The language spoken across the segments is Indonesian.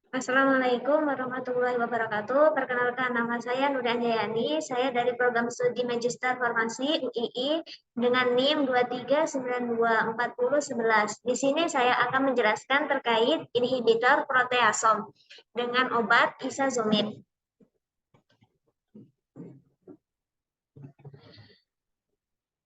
Assalamualaikum warahmatullahi wabarakatuh. Perkenalkan, nama saya Nurdan Jayani. Saya dari program studi Magister Farmasi UII dengan NIM 23924011. Di sini saya akan menjelaskan terkait inhibitor proteasom dengan obat isazomib.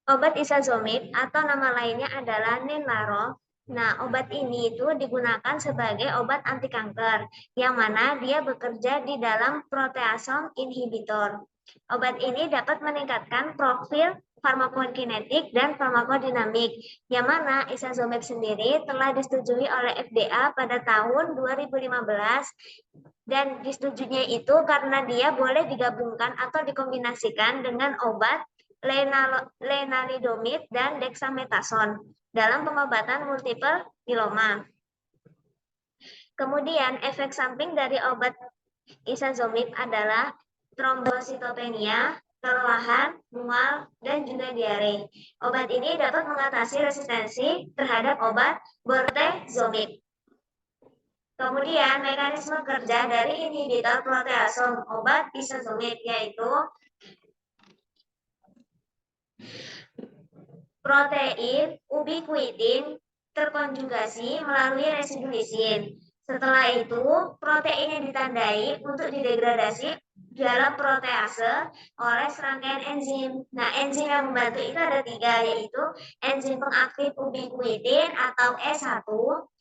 Obat isazomib atau nama lainnya adalah Nenlaro. Nah, obat ini itu digunakan sebagai obat anti kanker, yang mana dia bekerja di dalam proteasom inhibitor. Obat ini dapat meningkatkan profil farmakokinetik dan farmakodinamik, yang mana isazomib sendiri telah disetujui oleh FDA pada tahun 2015 dan disetujuinya itu karena dia boleh digabungkan atau dikombinasikan dengan obat lenalidomid dan dexamethasone dalam pengobatan multiple myeloma. Kemudian efek samping dari obat isazomib adalah trombositopenia, kelelahan, mual, dan juga diare. Obat ini dapat mengatasi resistensi terhadap obat bortezomib. Kemudian mekanisme kerja dari inhibitor proteasom obat isazomib yaitu protein ubiquitin terkonjugasi melalui residu lisin. Setelah itu, protein yang ditandai untuk didegradasi dalam protease oleh serangkaian enzim. Nah, enzim yang membantu itu ada 3, yaitu enzim pengaktif ubiquitin atau E1,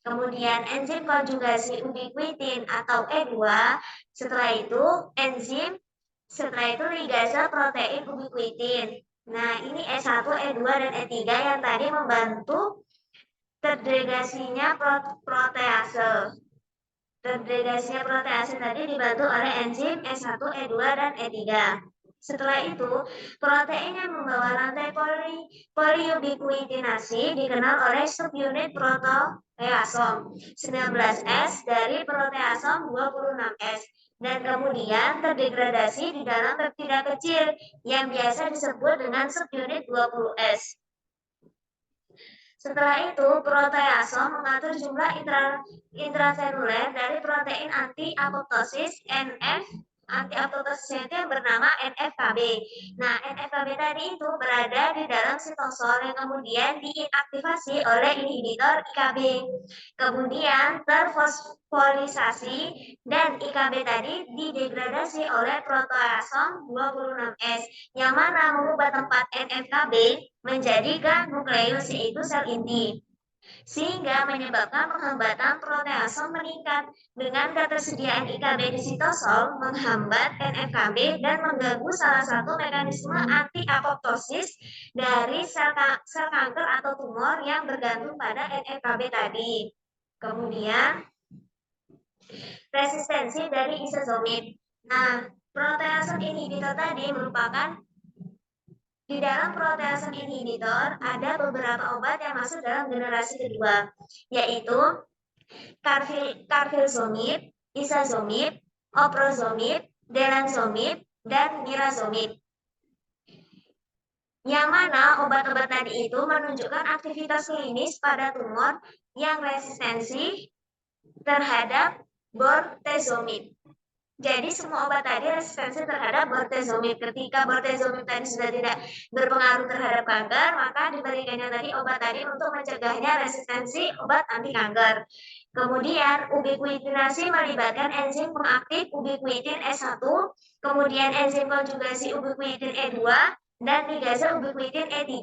kemudian enzim konjugasi ubiquitin atau E2, setelah itu ligase protein ubiquitin. Nah, ini E1, E2, dan E3 yang tadi membantu terdegradasinya protease. Terdegradasinya protease tadi dibantu oleh enzim E1, E2, dan E3. Setelah itu, protein yang membawa rantai polyubiquitinasi dikenal oleh subunit proteasom 19S dari proteasom 26S dan kemudian terdegradasi di dalam peptida kecil yang biasa disebut dengan subunit 20S. Setelah itu, proteasom mengatur jumlah intraseluler dari protein anti-apoptosis NF. Anti-apoptosisnya itu yang bernama NFKB. Nah, NFKB tadi itu berada di dalam sitosol yang kemudian diinaktivasi oleh inhibitor IKB. Kemudian terfosforisasi dan IKB tadi didegradasi oleh proteasom 26S yang mana mengubah tempat NFKB menjadi nukleus yaitu sel inti, sehingga menyebabkan penghambatan proteasom meningkat dengan ketersediaan IKB di sitosol menghambat NFKB dan mengganggu salah satu mekanisme anti-apoptosis dari sel kanker atau tumor yang bergantung pada NFKB tadi. Kemudian resistensi dari isazomib. Nah, proteasom inhibitor tadi merupakan di dalam proteasom inhibitor ada beberapa obat yang masuk dalam generasi kedua, yaitu carfilzomib, isazomib, oprozomib, delanzomib, dan mirazomib. Yang mana obat-obat tadi itu menunjukkan aktivitas klinis pada tumor yang resistensi terhadap bortezomib. Jadi semua obat tadi resistensi terhadap bortezomib. Ketika bortezomib tadi sudah tidak berpengaruh terhadap kanker, maka diberikannya tadi obat tadi untuk mencegahnya resistensi obat anti kanker. Kemudian ubiquitinasi melibatkan enzim pengaktif ubiquitin E1, kemudian enzim konjugasi ubiquitin E2, dan ligase ubiquitin E3.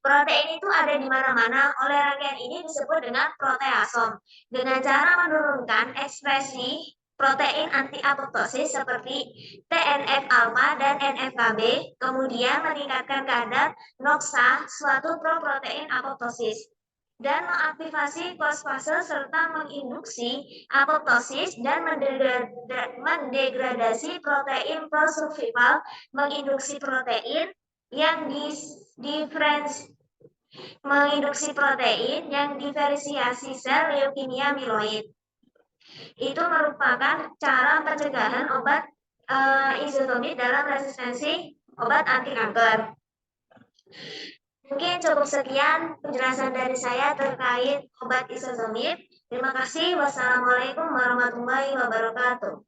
Protein itu ada di mana-mana, oleh rangkaian ini disebut dengan proteasom. Dengan cara menurunkan ekspresi protein anti-apoptosis seperti TNF-alfa dan NF-kB, kemudian meningkatkan kadar NOXA, suatu proprotein apoptosis, dan mengaktifasi fosfase serta menginduksi apoptosis dan mendegradasi protein prosurvival, menginduksi protein yang menginduksi protein yang diferensiasi sel leukemia mieloid. Itu merupakan cara pencegahan obat isozomib dalam resistensi obat anti kanker. Mungkin cukup sekian penjelasan dari saya terkait obat isozonib. Terima kasih. Wassalamualaikum warahmatullahi wabarakatuh.